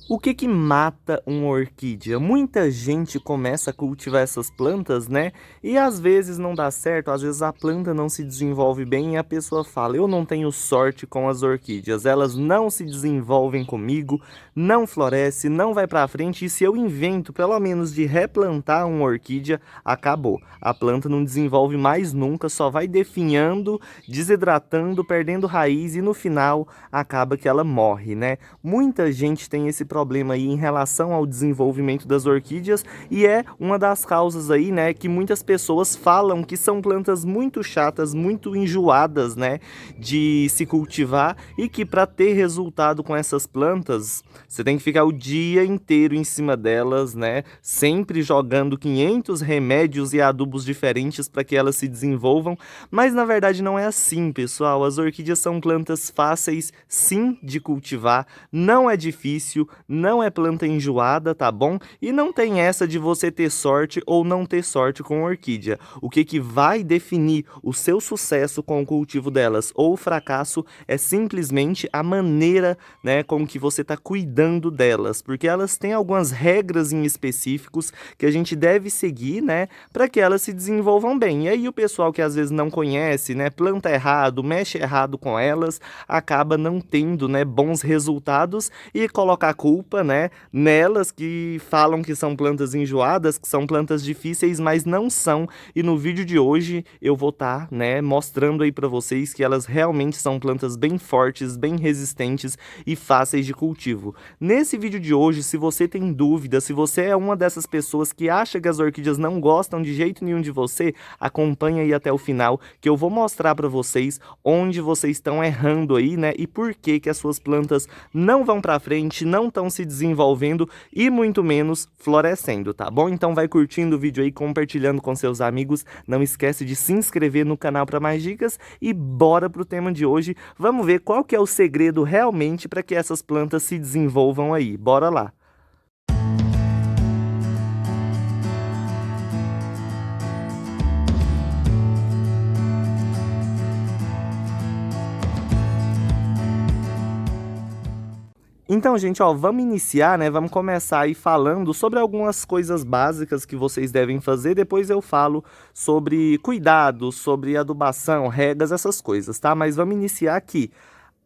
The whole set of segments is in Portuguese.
O que que mata uma orquídea? Muita gente começa a cultivar essas plantas, né? E às vezes não dá certo, às vezes a planta não se desenvolve bem e a pessoa fala: eu não tenho sorte com as orquídeas, elas não se desenvolvem comigo, não floresce, não vai para frente. E se eu invento pelo menos de replantar uma orquídea, acabou. A planta não desenvolve mais nunca, só vai definhando, desidratando, perdendo raiz e no final acaba que ela morre, né? Muita gente tem esse problema aí em relação ao desenvolvimento das orquídeas e é uma das causas aí, né, que muitas pessoas falam que são plantas muito chatas, muito enjoadas, né, de se cultivar e que para ter resultado com essas plantas, você tem que ficar o dia inteiro em cima delas, né, sempre jogando 500 remédios e adubos diferentes para que elas se desenvolvam, mas na verdade não é assim, pessoal. As orquídeas são plantas fáceis, sim, de cultivar, não é difícil, não é planta enjoada, tá bom? E não tem essa de você ter sorte ou não ter sorte com orquídea. O que vai definir o seu sucesso com o cultivo delas ou o fracasso é simplesmente a maneira, né, com que você está cuidando delas, porque elas têm algumas regras em específicos que a gente deve seguir, né, para que elas se desenvolvam bem. E aí o pessoal que às vezes não conhece, né, planta errado, mexe errado com elas, acaba não tendo, né, bons resultados e colocar a culpa, né, nelas que falam que são plantas enjoadas, que são plantas difíceis, mas não são. E no vídeo de hoje eu vou estar, né, mostrando aí para vocês que elas realmente são plantas bem fortes, bem resistentes e fáceis de cultivo. Nesse vídeo de hoje, se você tem dúvida, se você é uma dessas pessoas que acha que as orquídeas não gostam de jeito nenhum de você, acompanha aí até o final que eu vou mostrar para vocês onde vocês estão errando aí, né, e por que que as suas plantas não vão para frente, não estão se desenvolvendo e muito menos florescendo, tá bom? Então vai curtindo o vídeo aí, compartilhando com seus amigos, não esquece de se inscrever no canal para mais dicas e bora pro tema de hoje. Vamos ver qual que é o segredo realmente para que essas plantas se desenvolvam aí. Bora lá! Então, gente, ó, vamos iniciar, né? Vamos começar aí falando sobre algumas coisas básicas que vocês devem fazer. Depois eu falo sobre cuidados, sobre adubação, regas, essas coisas, tá? Mas vamos iniciar aqui.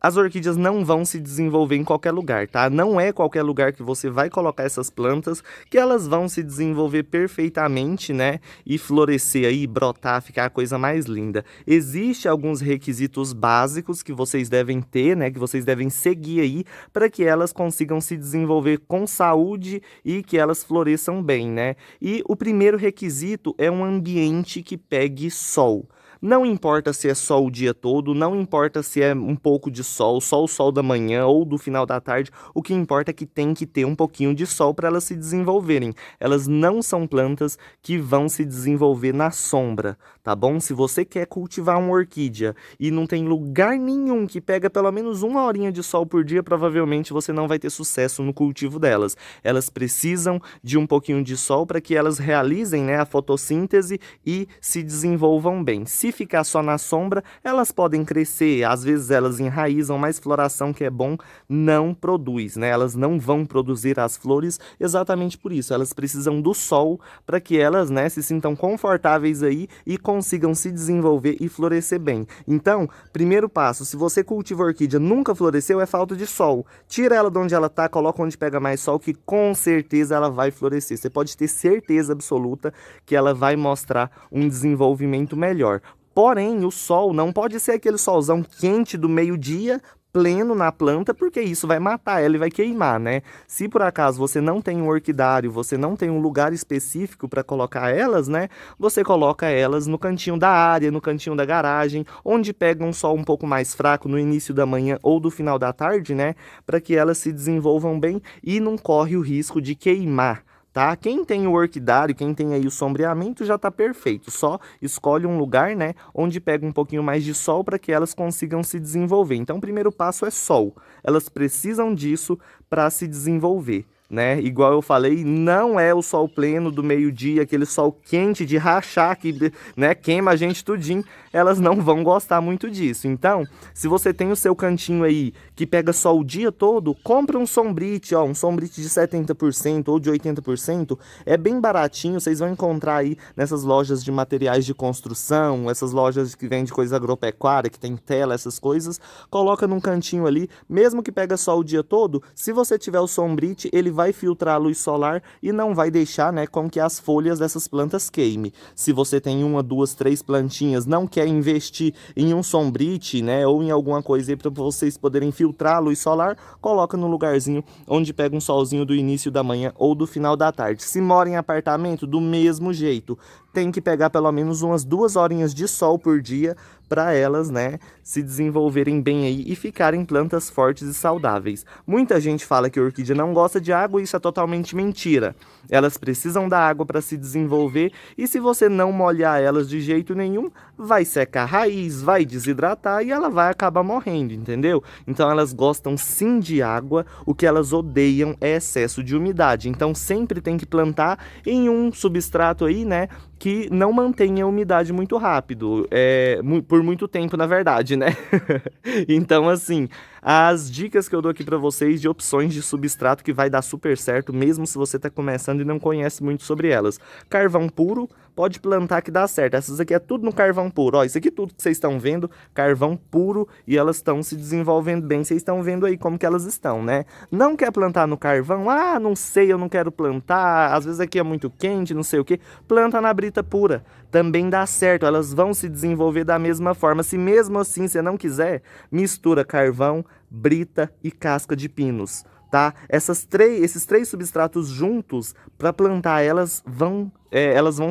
As orquídeas não vão se desenvolver em qualquer lugar, tá? Não é qualquer lugar que você vai colocar essas plantas que elas vão se desenvolver perfeitamente, né? E florescer aí, brotar, ficar a coisa mais linda. Existem alguns requisitos básicos que vocês devem ter, né? Que vocês devem seguir aí para que elas consigam se desenvolver com saúde e que elas floresçam bem, né? E o primeiro requisito é um ambiente que pegue sol. Não importa se é sol o dia todo, não importa se é um pouco de sol, só o sol da manhã ou do final da tarde, o que importa é que tem que ter um pouquinho de sol para elas se desenvolverem. Elas não são plantas que vão se desenvolver na sombra, tá bom? Se você quer cultivar uma orquídea e não tem lugar nenhum que pega pelo menos uma horinha de sol por dia, provavelmente você não vai ter sucesso no cultivo delas. Elas precisam de um pouquinho de sol para que elas realizem, né, a fotossíntese e se desenvolvam bem. Se ficar só na sombra, elas podem crescer, às vezes elas enraizam, mas floração que é bom não produz, né? Elas não vão produzir as flores exatamente por isso. Elas precisam do sol para que elas, né, se sintam confortáveis aí e consigam se desenvolver e florescer bem. Então, primeiro passo, se você cultiva orquídea nunca floresceu, é falta de sol. Tira ela de onde ela tá, coloca onde pega mais sol, que com certeza ela vai florescer. Você pode ter certeza absoluta que ela vai mostrar um desenvolvimento melhor. Porém, o sol não pode ser aquele solzão quente do meio-dia, pleno na planta, porque isso vai matar ela e vai queimar, né? Se por acaso você não tem um orquidário, você não tem um lugar específico para colocar elas, né? Você coloca elas no cantinho da área, no cantinho da garagem, onde pega um sol um pouco mais fraco no início da manhã ou do final da tarde, né? Para que elas se desenvolvam bem e não corre o risco de queimar. Tá? Quem tem o orquidário, quem tem aí o sombreamento já tá perfeito, só escolhe um lugar, né, onde pega um pouquinho mais de sol para que elas consigam se desenvolver. Então o primeiro passo é sol, elas precisam disso para se desenvolver. né? Igual eu falei, não é o sol pleno do meio-dia, aquele sol quente de rachar que, né, queima a gente tudinho. Elas não vão gostar muito disso. Então, se você tem o seu cantinho aí que pega sol o dia todo, compra um sombrite, ó, um sombrite de 70% ou de 80%, é bem baratinho, vocês vão encontrar aí nessas lojas de materiais de construção, essas lojas que vendem coisa agropecuária, que tem tela, essas coisas, coloca num cantinho ali, mesmo que pega sol o dia todo, se você tiver o sombrite, ele vai filtrar a luz solar e não vai deixar, né, com que as folhas dessas plantas queime. Se você tem uma, duas, três plantinhas, não quer investir em um sombrite, né, ou em alguma coisa aí para vocês poderem filtrar a luz solar, coloca no lugarzinho onde pega um solzinho do início da manhã ou do final da tarde. Se mora em apartamento, do mesmo jeito, tem que pegar pelo menos umas 2 horinhas de sol por dia para elas, né, se desenvolverem bem aí e ficarem plantas fortes e saudáveis. Muita gente fala que a orquídea não gosta de água e isso é totalmente mentira. Elas precisam da água para se desenvolver e se você não molhar elas de jeito nenhum, vai secar a raiz, vai desidratar e ela vai acabar morrendo, entendeu? Então elas gostam sim de água, o que elas odeiam é excesso de umidade. Então sempre tem que plantar em um substrato aí, né, que não mantenha a umidade muito rápido, por muito tempo, na verdade, né? Então, assim, as dicas que eu dou aqui pra vocês de opções de substrato que vai dar super certo, mesmo se você tá começando e não conhece muito sobre elas. Carvão puro, pode plantar que dá certo. Essas aqui é tudo no carvão puro. Ó, isso aqui tudo que vocês estão vendo, carvão puro, e elas estão se desenvolvendo bem. Vocês estão vendo aí como que elas estão, né? Não quer plantar no carvão? Ah, não sei, eu não quero plantar. Às vezes aqui é muito quente, não sei o que. Planta na brita pura. Também dá certo, elas vão se desenvolver da mesma forma. Se mesmo assim você não quiser, mistura carvão, brita e casca de pinos, tá? Esses três substratos juntos, para plantar elas vão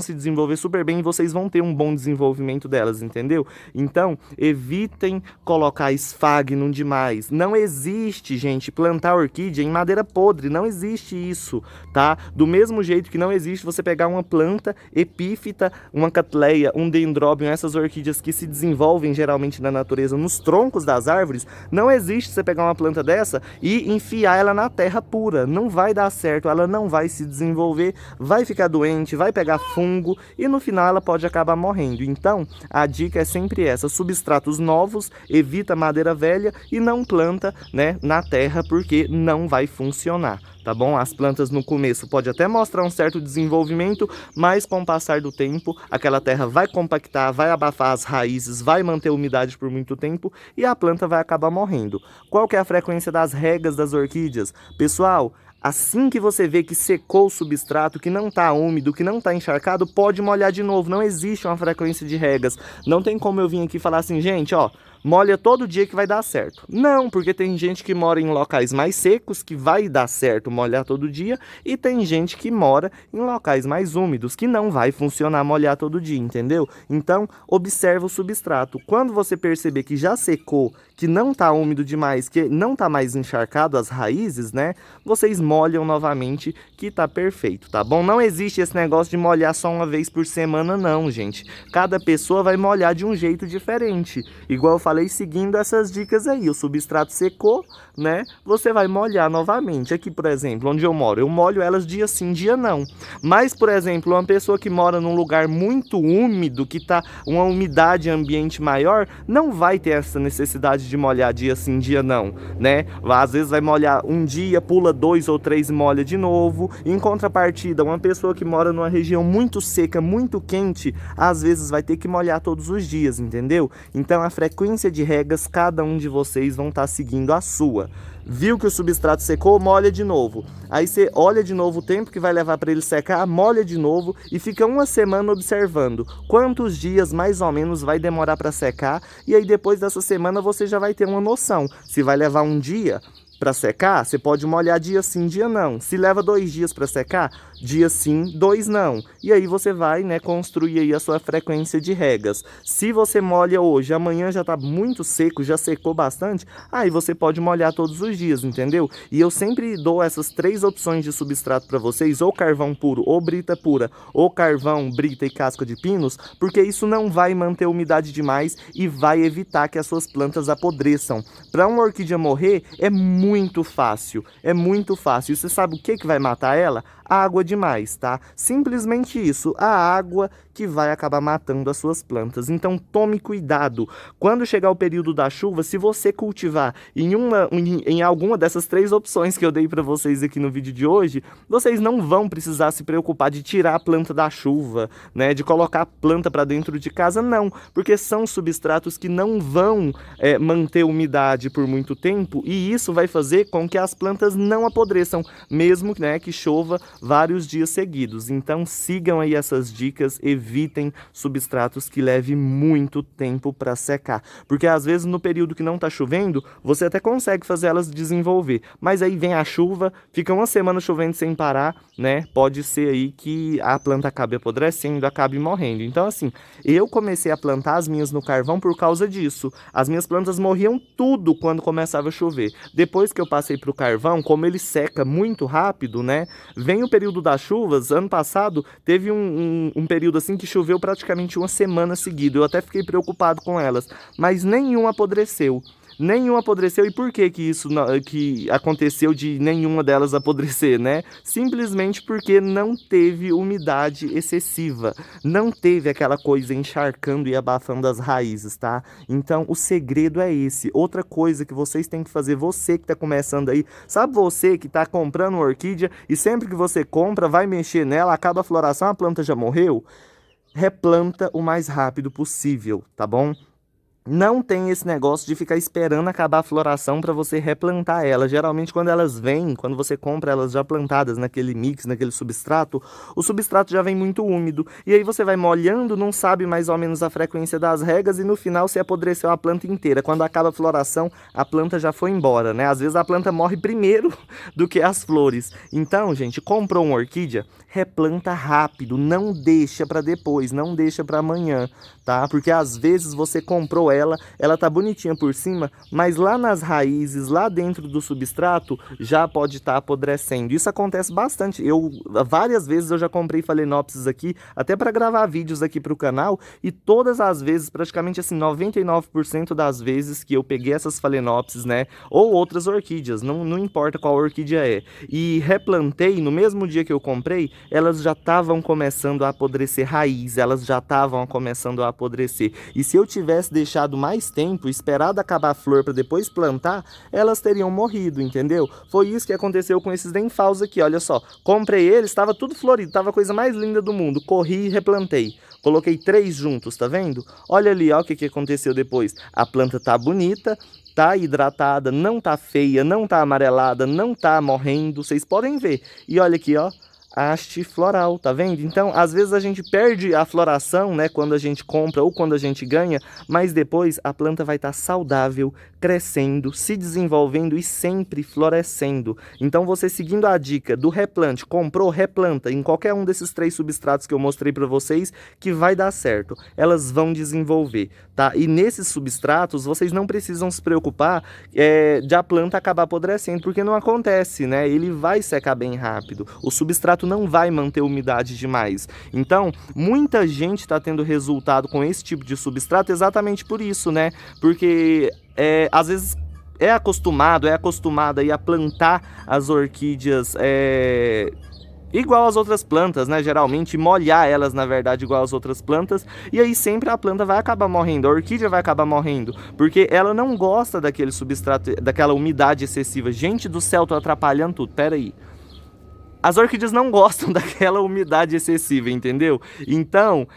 se desenvolver super bem e vocês vão ter um bom desenvolvimento delas, entendeu? Então, evitem colocar esfagno demais. Não existe, gente, plantar orquídea em madeira podre, não existe isso, tá? Do mesmo jeito que não existe você pegar uma planta epífita, uma catleia, um dendróbio, essas orquídeas que se desenvolvem geralmente na natureza nos troncos das árvores, não existe você pegar uma planta dessa e enfiar ela na terra pura. Não vai dar certo, ela não vai se desenvolver, vai ficar doente, vai pegar fungo e no final ela pode acabar morrendo. Então, a dica é sempre essa: substratos novos, evita madeira velha e não planta, né, na terra, porque não vai funcionar. Tá bom? As plantas no começo pode até mostrar um certo desenvolvimento, mas com o passar do tempo, aquela terra vai compactar, vai abafar as raízes, vai manter a umidade por muito tempo e a planta vai acabar morrendo. Qual que é a frequência das regas das orquídeas? Pessoal, assim que você vê que secou o substrato, que não está úmido, que não está encharcado, pode molhar de novo. Não existe uma frequência de regas. Não tem como eu vir aqui falar assim, gente, ó, molha todo dia que vai dar certo. Não, porque tem gente que mora em locais mais secos que vai dar certo molhar todo dia e tem gente que mora em locais mais úmidos que não vai funcionar molhar todo dia, entendeu? Então, observa o substrato. Quando você perceber que já secou, que não está úmido demais, que não está mais encharcado as raízes, né? Vocês molham novamente que tá perfeito, tá bom? Não existe esse negócio de molhar só uma vez por semana, não, gente. Cada pessoa vai molhar de um jeito diferente. Igual eu falei, seguindo essas dicas aí. O substrato secou, né? Você vai molhar novamente. Aqui, por exemplo, onde eu moro, eu molho elas dia sim, dia não. Mas, por exemplo, uma pessoa que mora num lugar muito úmido, que tá uma umidade ambiente maior, não vai ter essa necessidade de molhar dia sim, dia não, né? Às vezes vai molhar um dia, pula 2 ou 3 e molha de novo. Em contrapartida, uma pessoa que mora numa região muito seca, muito quente, às vezes vai ter que molhar todos os dias, entendeu? Então a frequência de regas, cada um de vocês vão estar seguindo a sua. Viu que o substrato secou, molha de novo. Aí você olha de novo o tempo que vai levar para ele secar, molha de novo e fica uma semana observando quantos dias mais ou menos vai demorar para secar. E aí depois dessa semana você já vai ter uma noção. Se vai levar um dia para secar, você pode molhar dia sim, dia não. Se leva 2 dias para secar, dia sim, 2 não. E aí você vai, né, construir aí a sua frequência de regas. Se você molha hoje, amanhã já tá muito seco, já secou bastante, aí você pode molhar todos os dias, entendeu? E eu sempre dou essas 3 opções de substrato para vocês, ou carvão puro, ou brita pura, ou carvão, brita e casca de pinos, porque isso não vai manter umidade demais e vai evitar que as suas plantas apodreçam. Para uma orquídea morrer, é muito muito fácil, é muito fácil. E você sabe o que que vai matar ela? Água demais, tá? Simplesmente isso, a água que vai acabar matando as suas plantas. Então tome cuidado. Quando chegar o período da chuva, se você cultivar em alguma dessas 3 opções que eu dei para vocês aqui no vídeo de hoje, vocês não vão precisar se preocupar de tirar a planta da chuva, né? De colocar a planta para dentro de casa, não. Porque são substratos que não vão manter umidade por muito tempo e isso vai fazer com que as plantas não apodreçam, mesmo, né, que chova vários dias seguidos. Então sigam aí essas dicas, evitem substratos que levem muito tempo para secar, porque às vezes no período que não está chovendo, você até consegue fazer elas desenvolver, mas aí vem a chuva, fica uma semana chovendo sem parar, né? Pode ser aí que a planta acabe apodrecendo, acabe morrendo. Então assim, eu comecei a plantar as minhas no carvão por causa disso. As minhas plantas morriam tudo quando começava a chover. Depois que eu passei para o carvão, como ele seca muito rápido, né? Vem o período das chuvas. Ano passado teve um período assim que choveu praticamente uma semana seguida. Eu até fiquei preocupado com elas, mas nenhum apodreceu. Nenhum apodreceu. E por que isso que aconteceu de nenhuma delas apodrecer, né? Simplesmente porque não teve umidade excessiva. Não teve aquela coisa encharcando e abafando as raízes, tá? Então, o segredo é esse. Outra coisa que vocês têm que fazer, você que tá começando aí, sabe você que tá comprando uma orquídea e sempre que você compra, vai mexer nela, acaba a floração, a planta já morreu? Replanta o mais rápido possível, tá bom? Não tem esse negócio de ficar esperando acabar a floração para você replantar ela. Geralmente quando elas vêm, quando você compra elas já plantadas naquele mix, naquele substrato, o substrato já vem muito úmido. E aí você vai molhando, não sabe mais ou menos a frequência das regas e no final você apodreceu a planta inteira. Quando acaba a floração, a planta já foi embora, né? Às vezes a planta morre primeiro do que as flores. Então, gente, comprou uma orquídea, replanta rápido, não deixa para depois, não deixa para amanhã, tá? Porque às vezes você comprou ela tá bonitinha por cima, mas lá nas raízes, lá dentro do substrato, já pode estar apodrecendo. Isso acontece bastante. Várias vezes eu já comprei Phalaenopsis aqui, até para gravar vídeos aqui para o canal, e todas as vezes, praticamente assim, 99% das vezes que eu peguei essas Phalaenopsis, né, ou outras orquídeas, não importa qual orquídea é, e replantei no mesmo dia que eu comprei, elas já estavam começando a apodrecer raiz, elas já estavam começando a apodrecer. E se eu tivesse deixado mais tempo, esperado acabar a flor para depois plantar, elas teriam morrido, entendeu? Foi isso que aconteceu com esses Denphaus aqui, olha só. Comprei eles, estava tudo florido, estava a coisa mais linda do mundo. Corri e replantei. Coloquei 3 juntos, tá vendo? Olha ali, ó, o que aconteceu depois. A planta tá bonita, tá hidratada, não tá feia, não tá amarelada, não tá morrendo, vocês podem ver. E olha aqui, ó, haste floral, tá vendo? Então, às vezes a gente perde a floração, né, quando a gente compra ou quando a gente ganha, mas depois a planta vai estar saudável, crescendo, se desenvolvendo e sempre florescendo. Então, você seguindo a dica do replante, comprou, replanta em qualquer um desses 3 substratos que eu mostrei para vocês, que vai dar certo. Elas vão desenvolver, tá? E nesses substratos, vocês não precisam se preocupar de a planta acabar apodrecendo, porque não acontece, né? Ele vai secar bem rápido. O substrato não vai manter umidade demais. Então, muita gente está tendo resultado com esse tipo de substrato exatamente por isso, né? Porque às vezes é acostumada aí a plantar as orquídeas igual às outras plantas, né? Geralmente molhar elas, na verdade, igual às outras plantas. E aí sempre a planta vai acabar morrendo, a orquídea vai acabar morrendo, porque ela não gosta daquele substrato, daquela umidade excessiva. Gente do céu, tô atrapalhando tudo, pera aí. As orquídeas não gostam daquela umidade excessiva, entendeu? Então,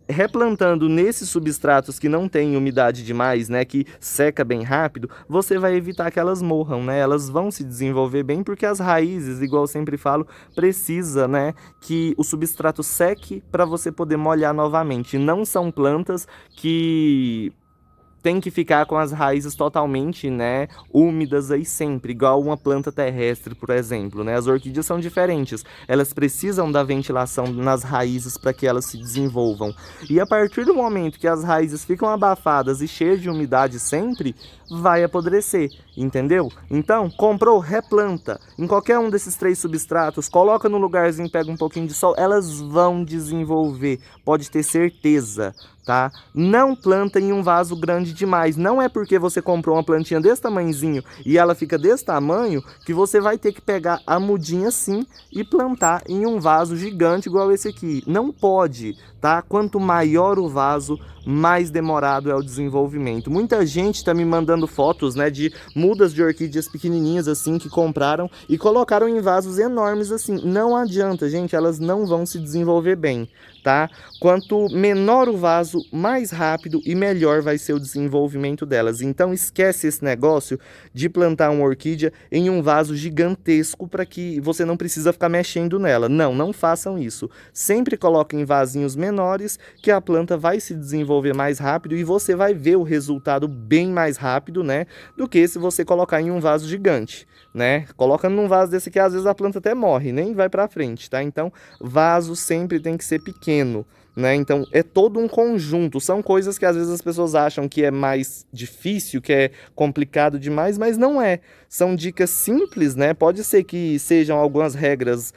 replantando nesses substratos que não tem umidade demais, né, que seca bem rápido, você vai evitar que elas morram, né? Elas vão se desenvolver bem porque as raízes, igual eu sempre falo, precisa, né, que o substrato seque para você poder molhar novamente. Não são plantas que tem que ficar com as raízes totalmente, né, úmidas aí sempre, igual uma planta terrestre, por exemplo, né? As orquídeas são diferentes, elas precisam da ventilação nas raízes para que elas se desenvolvam. E a partir do momento que as raízes ficam abafadas e cheias de umidade sempre, vai apodrecer, entendeu? Então, comprou, replanta em qualquer um desses 3 substratos, coloca no lugarzinho, pega um pouquinho de sol, elas vão desenvolver, pode ter certeza, tá? tá? Não planta em um vaso grande demais. Não é porque você comprou uma plantinha desse tamanhozinho e ela fica desse tamanho que você vai ter que pegar a mudinha assim e plantar em um vaso gigante igual esse aqui. Não pode, tá? Quanto maior o vaso, mais demorado é o desenvolvimento. Muita gente está me mandando fotos, né, de mudas de orquídeas pequenininhas assim que compraram e colocaram em vasos enormes assim. Não adianta, gente, elas não vão se desenvolver bem, tá? Quanto menor o vaso, mais rápido e melhor vai ser o desenvolvimento delas. Então esquece esse negócio de plantar uma orquídea em um vaso gigantesco para que você não precisa ficar mexendo nela. Não, não façam isso. Sempre coloquem em vasinhos menores que a planta vai se desenvolver mais rápido e você vai ver o resultado bem mais rápido, né, do que se você colocar em um vaso gigante, né? Coloca num vaso desse aqui, às vezes a planta até morre, nem vai para frente, tá? Então, vaso sempre tem que ser pequeno, né? Então, é todo um conjunto. São coisas que às vezes as pessoas acham que é mais difícil, que é complicado demais, mas não é. São dicas simples, né? Pode ser que sejam algumas regras,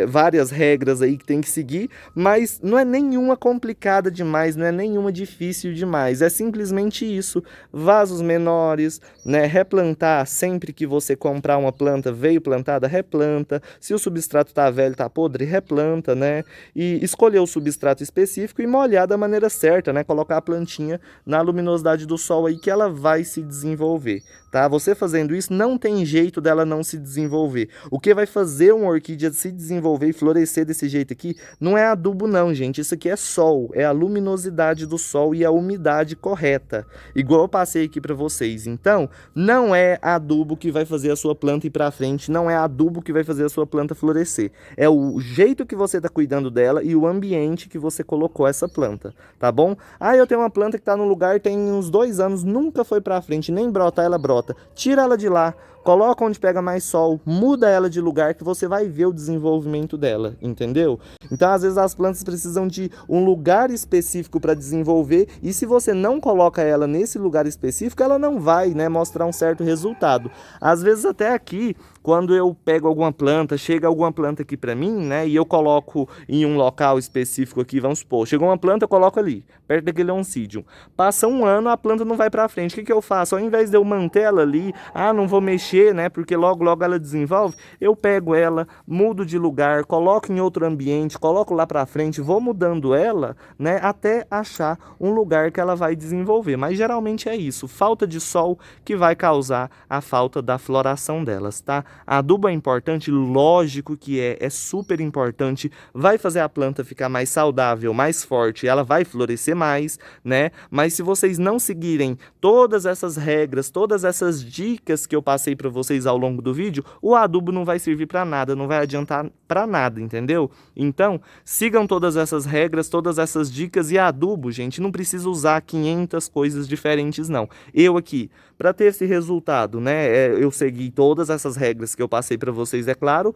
várias regras aí que tem que seguir, mas não é nenhuma complicada demais, não é nenhuma difícil demais. É simplesmente isso. Vasos menores, né? Replantar sempre que você comprar uma planta, veio plantada, replanta. Se o substrato tá velho, tá podre, replanta, né? E escolher o substrato específico e molhar da maneira certa, né? Colocar a plantinha na luminosidade do sol aí que ela vai se desenvolver, tá? Você fazendo isso não tem jeito dela não se desenvolver. O que vai fazer uma orquídea se desenvolver e florescer desse jeito aqui não é adubo não, gente. Isso aqui é sol, é a luminosidade do sol e a umidade correta, igual eu passei aqui para vocês. Então, não é adubo que vai fazer a sua planta ir para frente, não é adubo que vai fazer a sua planta florescer. É o jeito que você está cuidando dela e o ambiente que você colocou essa planta, tá bom? Ah, eu tenho uma planta que está no lugar tem uns 2 anos, nunca foi para frente, nem brotar ela brota. Tira ela de lá, coloca onde pega mais sol, muda ela de lugar que você vai ver o desenvolvimento dela, entendeu? Então, às vezes as plantas precisam de um lugar específico para desenvolver e se você não coloca ela nesse lugar específico, ela não vai, né, mostrar um certo resultado. Às vezes até aqui, quando eu pego alguma planta, chega alguma planta aqui para mim, né, e eu coloco em um local específico aqui, vamos supor, chegou uma planta, eu coloco ali, perto daquele oncidium. Passa um ano, a planta não vai para frente. O que que eu faço? Ao invés de eu manter ela ali, não vou mexer, né, porque logo logo ela desenvolve, eu pego ela, mudo de lugar, coloco em outro ambiente, coloco lá para frente, vou mudando ela, né, até achar um lugar que ela vai desenvolver. Mas geralmente é isso, falta de sol que vai causar a falta da floração delas, tá? Adubo é importante, lógico que é super importante, vai fazer a planta ficar mais saudável, mais forte, ela vai florescer mais, né? Mas se vocês não seguirem todas essas regras, todas essas dicas que eu passei para vocês ao longo do vídeo, o adubo não vai servir para nada, não vai adiantar para nada, entendeu? Então, sigam todas essas regras, todas essas dicas e adubo, gente, não precisa usar 500 coisas diferentes, não. Eu aqui, para ter esse resultado, né, eu segui todas essas regras que eu passei para vocês, é claro,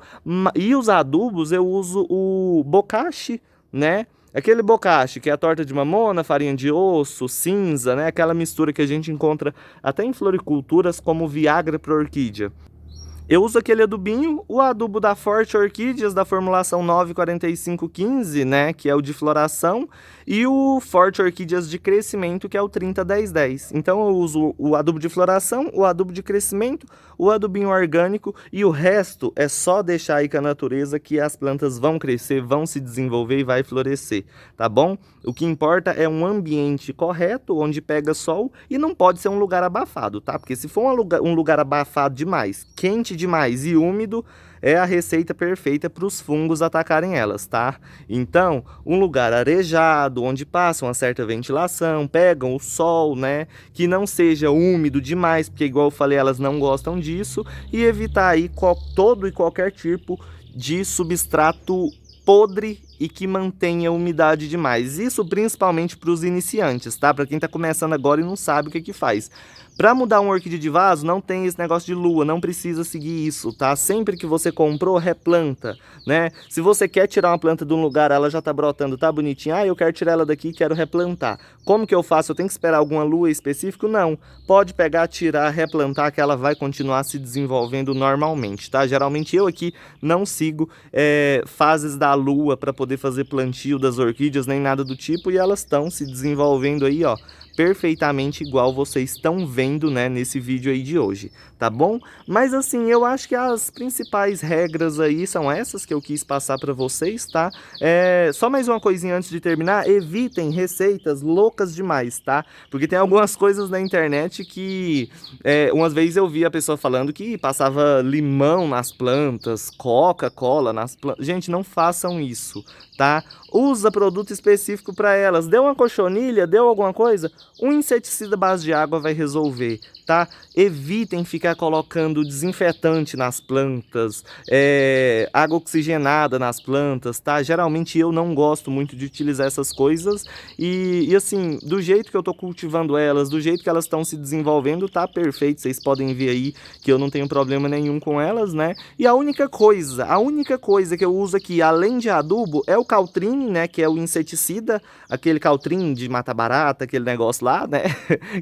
e os adubos eu uso o bokashi, né? Aquele bokashi, que é a torta de mamona, farinha de osso, cinza, né? Aquela mistura que a gente encontra até em floriculturas como Viagra para orquídea. Eu uso aquele adubinho, o adubo da Forte Orquídeas, da formulação 94515, né, que é o de floração, e o Forte Orquídeas de crescimento, que é o 301010. Então eu uso o adubo de floração, o adubo de crescimento, o adubinho orgânico e o resto é só deixar aí com a natureza que as plantas vão crescer, vão se desenvolver e vai florescer, tá bom? O que importa é um ambiente correto, onde pega sol e não pode ser um lugar abafado, tá? Porque se for um lugar abafado demais, quente demais e úmido, é a receita perfeita para os fungos atacarem elas, tá? Então, um lugar arejado, onde passa uma certa ventilação, pegam o sol, né? Que não seja úmido demais, porque igual eu falei, elas não gostam disso, e evitar aí todo e qualquer tipo de substrato podre e que mantenha umidade demais. Isso principalmente para os iniciantes, tá? Para quem está começando agora e não sabe o que faz. Para mudar uma orquídea de vaso, não tem esse negócio de lua, não precisa seguir isso, tá? Sempre que você comprou, replanta, né? Se você quer tirar uma planta de um lugar, ela já tá brotando, tá bonitinha, eu quero tirar ela daqui e quero replantar. Como que eu faço? Eu tenho que esperar alguma lua específica? Não. Pode pegar, tirar, replantar, que ela vai continuar se desenvolvendo normalmente, tá? Geralmente eu aqui não sigo fases da lua para poder poder fazer plantio das orquídeas, nem nada do tipo, e elas estão se desenvolvendo aí, ó, perfeitamente igual vocês estão vendo, né, nesse vídeo aí de hoje, tá bom? Mas assim, eu acho que as principais regras aí são essas que eu quis passar para vocês, tá? Só mais uma coisinha antes de terminar, evitem receitas loucas demais, tá? Porque tem algumas coisas na internet que, umas vezes eu vi a pessoa falando que passava limão nas plantas, Coca-Cola nas plantas. Gente, não façam isso, tá? Usa produto específico para elas. Deu uma cochonilha, deu alguma coisa? Um inseticida à base de água vai resolver, tá? Evitem ficar colocando desinfetante nas plantas, água oxigenada nas plantas, tá? Geralmente eu não gosto muito de utilizar essas coisas e assim, do jeito que eu tô cultivando elas, do jeito que elas estão se desenvolvendo, tá perfeito. Vocês podem ver aí que eu não tenho problema nenhum com elas, né? E a única coisa que eu uso aqui, além de adubo, é o Caltrine, né? Que é o inseticida, aquele Caltrine de matar barata, aquele negócio lá, né?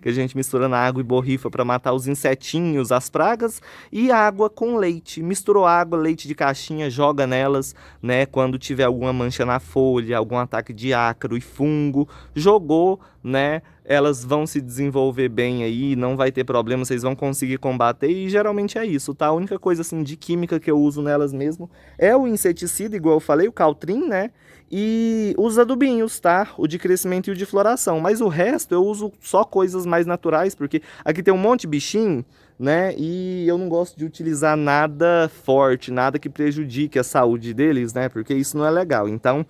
Que a gente mistura na água e borrifa para matar os insetinhos, as pragas, e água com leite. Misturou água, leite de caixinha, joga nelas, né? Quando tiver alguma mancha na folha, algum ataque de ácaro e fungo, jogou, né? Elas vão se desenvolver bem aí, não vai ter problema, vocês vão conseguir combater e geralmente é isso, tá? A única coisa assim de química que eu uso nelas mesmo é o inseticida, igual eu falei, o Caltrine, né? E os adubinhos, tá? O de crescimento e o de floração, mas o resto eu uso só coisas mais naturais, porque aqui tem um monte de bichinho, né? E eu não gosto de utilizar nada forte, nada que prejudique a saúde deles, né? Porque isso não é legal. Então,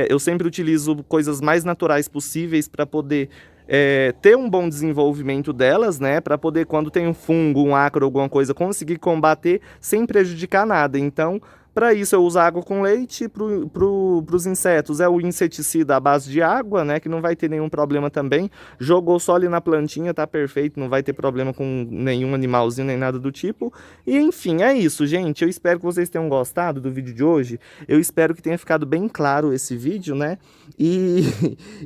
eu sempre utilizo coisas mais naturais possíveis para poder ter um bom desenvolvimento delas, né? Para poder, quando tem um fungo, um ácaro, alguma coisa, conseguir combater sem prejudicar nada. Então, para isso eu uso água com leite, pros insetos é o inseticida à base de água, né, que não vai ter nenhum problema também. Jogou só ali na plantinha, tá perfeito, não vai ter problema com nenhum animalzinho, nem nada do tipo. E enfim, é isso, gente. Eu espero que vocês tenham gostado do vídeo de hoje. Eu espero que tenha ficado bem claro esse vídeo, né, e,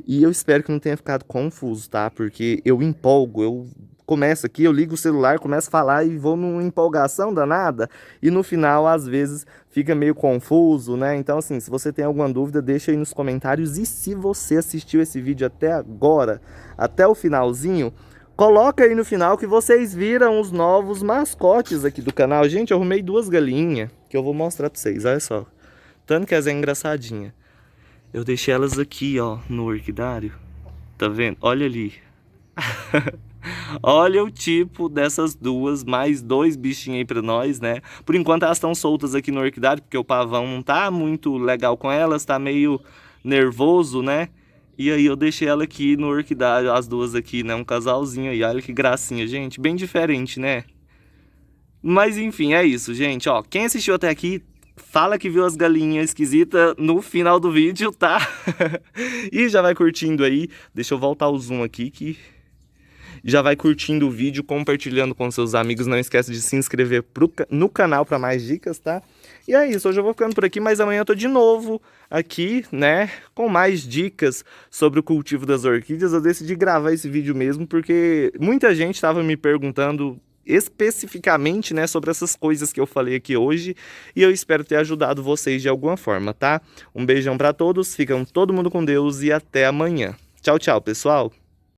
e eu espero que não tenha ficado confuso, tá, porque eu empolgo, eu começo aqui, eu ligo o celular, começo a falar e vou numa empolgação danada e no final, às vezes, fica meio confuso, né? Então, assim, se você tem alguma dúvida, deixa aí nos comentários. E se você assistiu esse vídeo até agora, até o finalzinho, coloca aí no final que vocês viram os novos mascotes aqui do canal. Gente, eu arrumei duas galinhas que eu vou mostrar pra vocês, olha só. Tanto que essa é engraçadinha. Eu deixei elas aqui, ó, no orquidário. Tá vendo? Olha ali. Olha o tipo dessas duas, mais dois bichinhos aí pra nós, né? Por enquanto elas estão soltas aqui no orquidário, porque o pavão não tá muito legal com elas, tá meio nervoso, né? E aí eu deixei ela aqui no orquidário, as duas aqui, né? Um casalzinho aí, olha que gracinha, gente. Bem diferente, né? Mas enfim, é isso, gente, ó. Quem assistiu até aqui, fala que viu as galinhas esquisitas no final do vídeo, tá? E já vai curtindo aí. Deixa eu voltar o zoom aqui que... Já vai curtindo o vídeo, compartilhando com seus amigos. Não esquece de se inscrever no canal para mais dicas, tá? E é isso, hoje eu vou ficando por aqui, mas amanhã eu tô de novo aqui, né? Com mais dicas sobre o cultivo das orquídeas. Eu decidi gravar esse vídeo mesmo porque muita gente estava me perguntando especificamente, né, sobre essas coisas que eu falei aqui hoje. E eu espero ter ajudado vocês de alguma forma, tá? Um beijão para todos, ficam todo mundo com Deus e até amanhã. Tchau, tchau, pessoal!